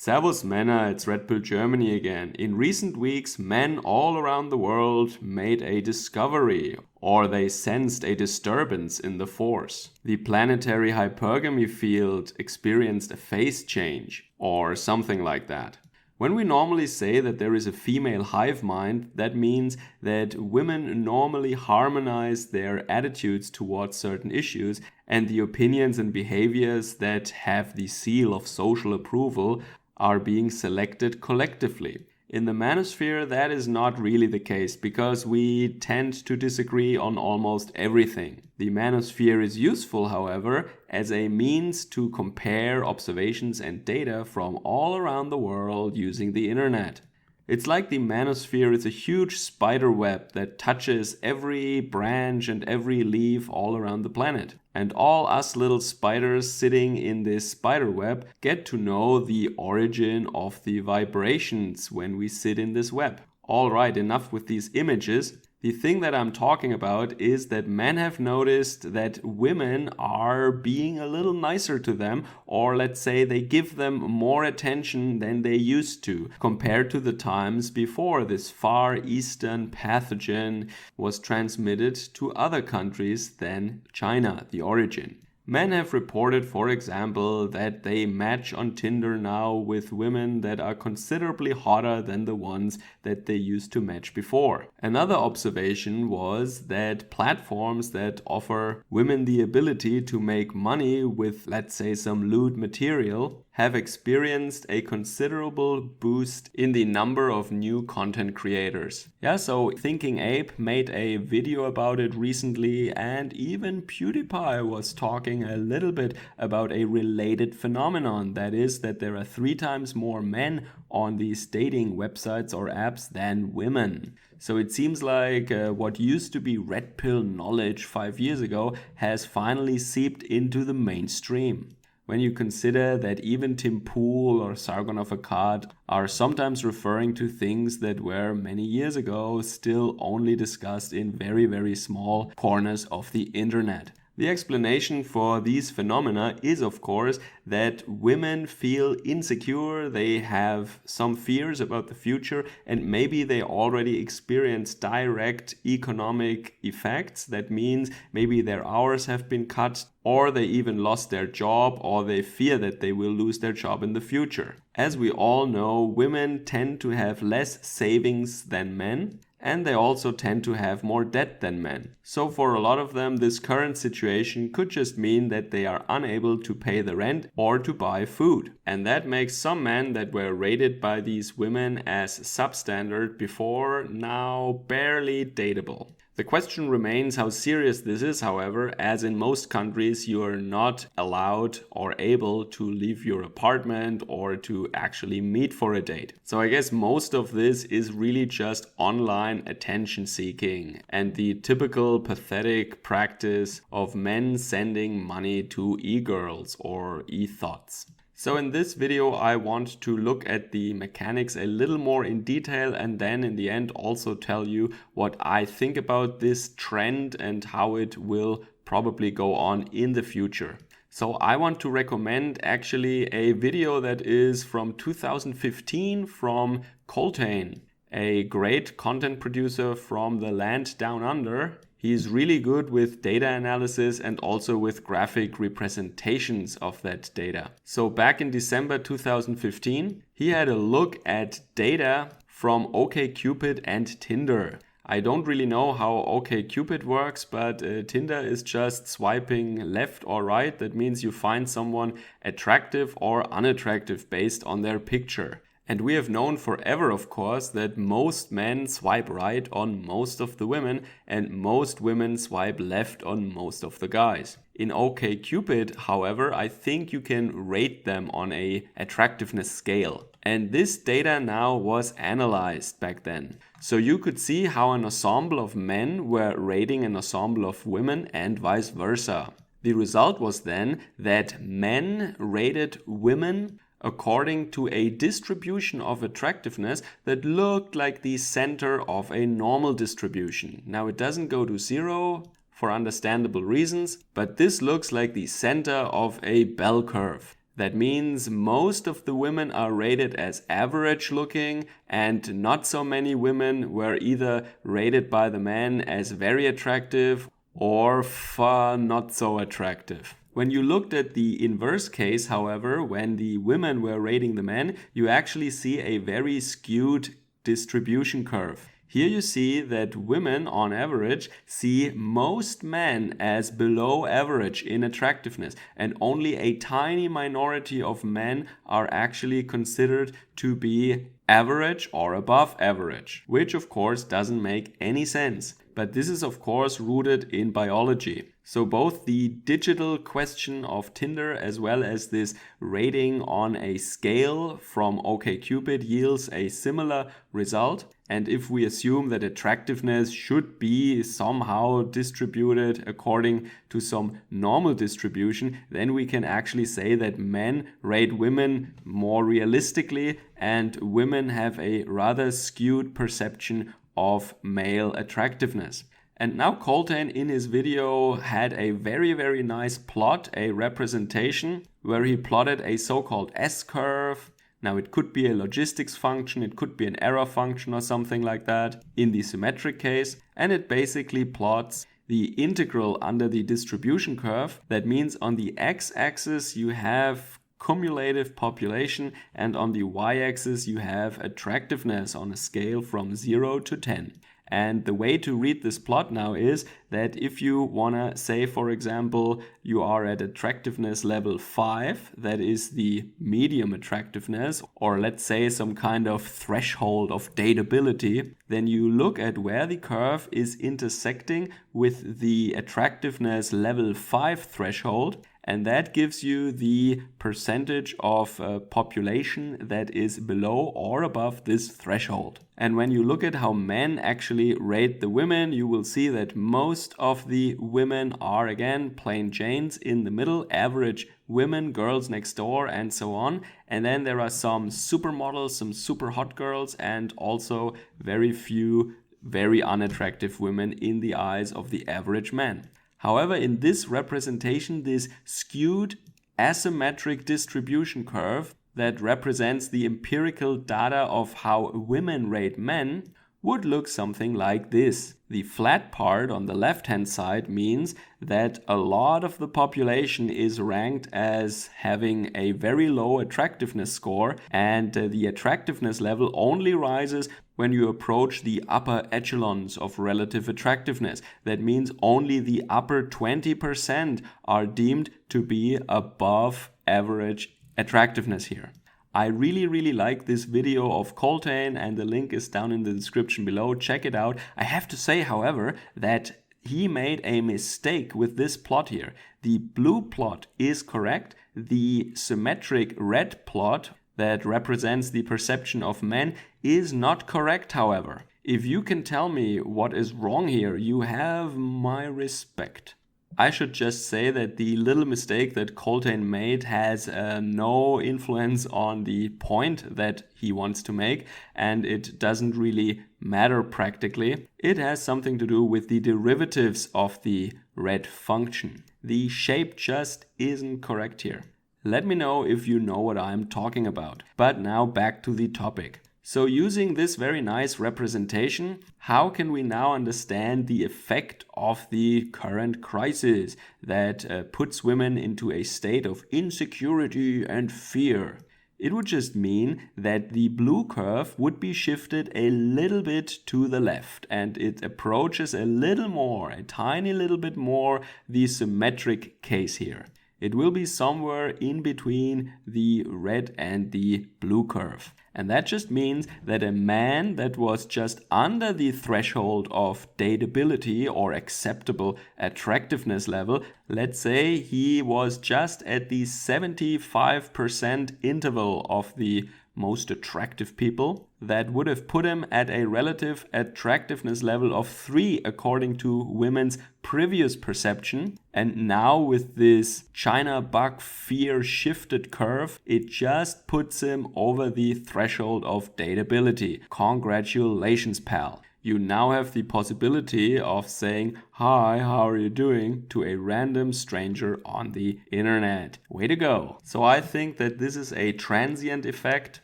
Servus Männer, it's Red Pill Germany again. In recent weeks, men all around the world made a discovery, or they sensed a disturbance in the force. The planetary hypergamy field experienced a phase change, or something like that. When we normally say that there is a female hive mind, that means that women normally harmonize their attitudes towards certain issues, and the opinions and behaviors that have the seal of social approval are being selected collectively. In the manosphere, that is not really the case because we tend to disagree on almost everything. The manosphere is useful, however, as a means to compare observations and data from all around the world using the internet. It's like the manosphere is a huge spider web that touches every branch and every leaf all around the planet. And all us little spiders sitting in this spider web get to know the origin of the vibrations when we sit in this web. Alright, enough with these images. The thing that I'm talking about is that men have noticed that women are being a little nicer to them, or let's say they give them more attention than they used to, compared to the times before this Far Eastern pathogen was transmitted to other countries than China, the origin. Men have reported, for example, that they match on Tinder now with women that are considerably hotter than the ones that they used to match before. Another observation was that platforms that offer women the ability to make money with, let's say, some lewd material have experienced a considerable boost in the number of new content creators. So Thinking Ape made a video about it recently, and even PewDiePie was talking a little bit about a related phenomenon. That is that there are 3 times more men on these dating websites or apps than women. So it seems like what used to be red pill knowledge 5 years ago has finally seeped into the mainstream. When you consider that even Tim Pool or Sargon of Akkad are sometimes referring to things that were many years ago still only discussed in very, very small corners of the internet. The explanation for these phenomena is, of course, that women feel insecure, they have some fears about the future, and maybe they already experience direct economic effects. That means maybe their hours have been cut, or they even lost their job, or they fear that they will lose their job in the future. As we all know, women tend to have less savings than men, and they also tend to have more debt than men. So for a lot of them, this current situation could just mean that they are unable to pay the rent or to buy food. And that makes some men that were rated by these women as substandard before now barely dateable. The question remains how serious this is, however, as in most countries you are not allowed or able to leave your apartment or to actually meet for a date. So I guess most of this is really just online attention seeking and the typical pathetic practice of men sending money to e-girls or e-thoughts. So in this video I want to look at the mechanics a little more in detail and then in the end also tell you what I think about this trend and how it will probably go on in the future. So I want to recommend actually a video that is from 2015 from Coltane, a great content producer from the land down under. He's really good with data analysis and also with graphic representations of that data. So back in December 2015, he had a look at data from OkCupid and Tinder. I don't really know how OkCupid works, but Tinder is just swiping left or right. That means you find someone attractive or unattractive based on their picture. And we have known forever, of course, that most men swipe right on most of the women and most women swipe left on most of the guys. In OkCupid, however, I think you can rate them on a attractiveness scale. And this data now was analyzed back then. So you could see how an ensemble of men were rating an ensemble of women and vice versa. The result was then that men rated women according to a distribution of attractiveness that looked like the center of a normal distribution. Now it doesn't go to 0 for understandable reasons, but this looks like the center of a bell curve. That means most of the women are rated as average looking, and not so many women were either rated by the men as very attractive or far not so attractive. When you looked at the inverse case, however, when the women were rating the men, you actually see a very skewed distribution curve. Here you see that women, on average, see most men as below average in attractiveness, and only a tiny minority of men are actually considered to be average or above average, which of course doesn't make any sense. But this is of course rooted in biology. So both the digital question of Tinder as well as this rating on a scale from OkCupid yields a similar result. And if we assume that attractiveness should be somehow distributed according to some normal distribution, then we can actually say that men rate women more realistically and women have a rather skewed perception of male attractiveness. And now Coltane in his video had a very nice plot, a representation, where he plotted a so-called S-curve. Now it could be a logistics function, it could be an error function or something like that in the symmetric case, and it basically plots the integral under the distribution curve. That means on the x-axis you have cumulative population and on the y-axis you have attractiveness on a scale from 0 to 10. And the way to read this plot now is that if you want to say, for example, you are at attractiveness level 5, that is the medium attractiveness, or let's say some kind of threshold of dateability, then you look at where the curve is intersecting with the attractiveness level 5 threshold, and that gives you the percentage of population that is below or above this threshold. And when you look at how men actually rate the women, you will see that most of the women are again plain Janes in the middle, average women, girls next door, and so on. And then there are some supermodels, some super hot girls, and also very few very unattractive women in the eyes of the average man. However, in this representation, this skewed asymmetric distribution curve that represents the empirical data of how women rate men would look something like this. The flat part on the left-hand side means that a lot of the population is ranked as having a very low attractiveness score, and the attractiveness level only rises when you approach the upper echelons of relative attractiveness. That means only the upper 20% are deemed to be above average attractiveness here. I really like this video of Coltane, and the link is down in the description below. Check it out. I have to say, however, that he made a mistake with this plot here. The blue plot is correct. The symmetric red plot that represents the perception of men is not correct, however. If you can tell me what is wrong here, you have my respect. I should just say that the little mistake that Coltane made has no influence on the point that he wants to make, and it doesn't really matter practically. It has something to do with the derivatives of the red function. The shape just isn't correct here. Let me know if you know what I'm talking about. But now back to the topic. So using this very nice representation, how can we now understand the effect of the current crisis that puts women into a state of insecurity and fear? It would just mean that the blue curve would be shifted a little bit to the left, and it approaches a little more, a tiny little bit more, the symmetric case here. It will be somewhere in between the red and the blue curve. And that just means that a man that was just under the threshold of dateability or acceptable attractiveness level, let's say he was just at the 75% interval of the most attractive people, that would have put him at a relative attractiveness level of 3 according to women's previous perception. And now with this China bug fear shifted curve, it just puts him over the threshold of dateability. Congratulations, pal. You now have the possibility of saying, "Hi, how are you doing?" to a random stranger on the internet. Way to go. So I think that this is a transient effect.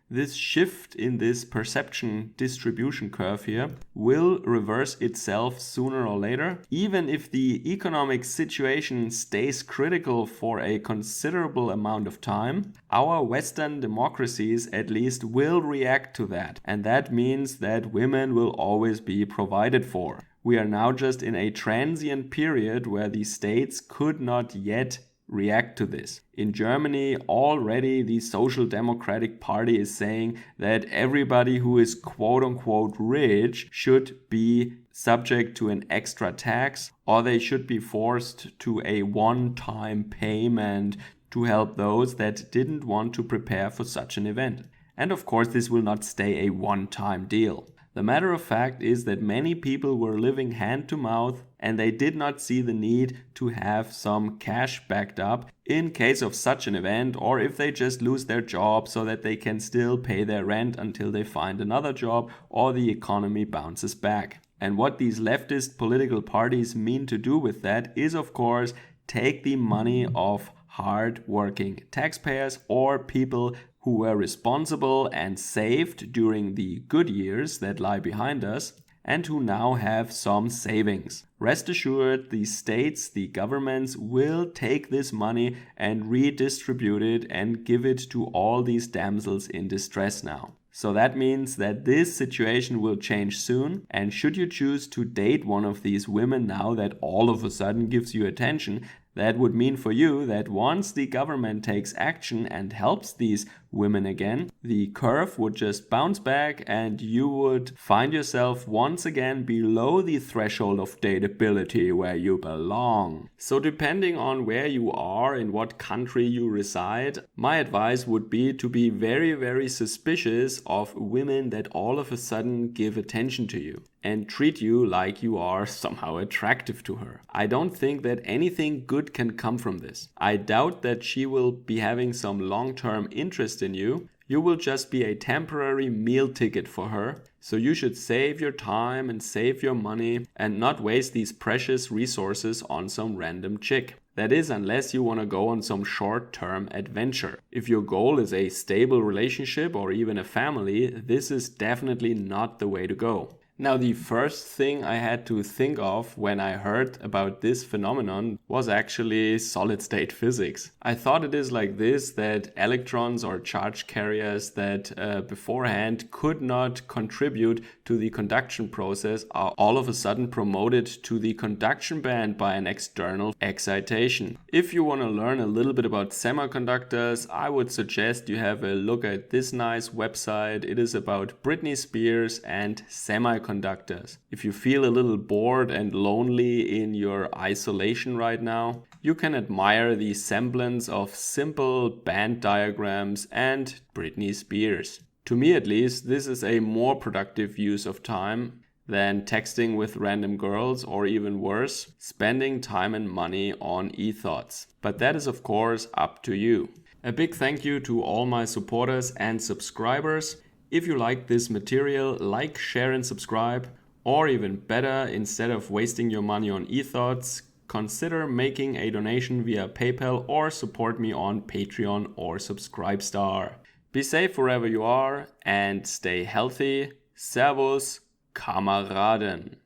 This shift in this perception distribution curve here will reverse itself sooner or later. Even if the economic situation stays critical for a considerable amount of time, our Western democracies at least will react to that. And that means that women will always be provided for. We are now just in a transient period where the states could not yet react to this. In Germany, already the Social Democratic Party is saying that everybody who is quote-unquote rich should be subject to an extra tax, or they should be forced to a one-time payment to help those that didn't want to prepare for such an event. And of course, this will not stay a one-time deal. The matter of fact is that many people were living hand to mouth and they did not see the need to have some cash backed up in case of such an event, or if they just lose their job so that they can still pay their rent until they find another job or the economy bounces back. And what these leftist political parties mean to do with that is, of course, take the money of hard-working taxpayers or people who were responsible and saved during the good years that lie behind us and who now have some savings. Rest assured, the states, the governments will take this money and redistribute it and give it to all these damsels in distress now. So that means that this situation will change soon, and should you choose to date one of these women now that all of a sudden gives you attention, that would mean for you that once the government takes action and helps these women again, the curve would just bounce back and you would find yourself once again below the threshold of dateability where you belong. So depending on where you are, in what country you reside, my advice would be to be very, very suspicious of women that all of a sudden give attention to you and treat you like you are somehow attractive to her. I don't think that anything good can come from this. I doubt that she will be having some long-term interest in you. You will just be a temporary meal ticket for her. So you should save your time and save your money and not waste these precious resources on some random chick. That is, unless you want to go on some short-term adventure. If your goal is a stable relationship or even a family, this is definitely not the way to go. Now, the first thing I had to think of when I heard about this phenomenon was actually solid-state physics. I thought it is like this, that electrons or charge carriers that beforehand could not contribute to the conduction process are all of a sudden promoted to the conduction band by an external excitation. If you want to learn a little bit about semiconductors, I would suggest you have a look at this nice website. It is about Britney Spears and semiconductors. If you feel a little bored and lonely in your isolation right now, you can admire the semblance of simple band diagrams and Britney Spears. To me at least, this is a more productive use of time than texting with random girls, or even worse, spending time and money on e-thoughts. But that is of course up to you. A big thank you to all my supporters and subscribers. If you like this material, like, share and subscribe. Or even better, instead of wasting your money on e-thoughts, consider making a donation via PayPal or support me on Patreon or Subscribestar. Be safe wherever you are and stay healthy. Servus, Kameraden.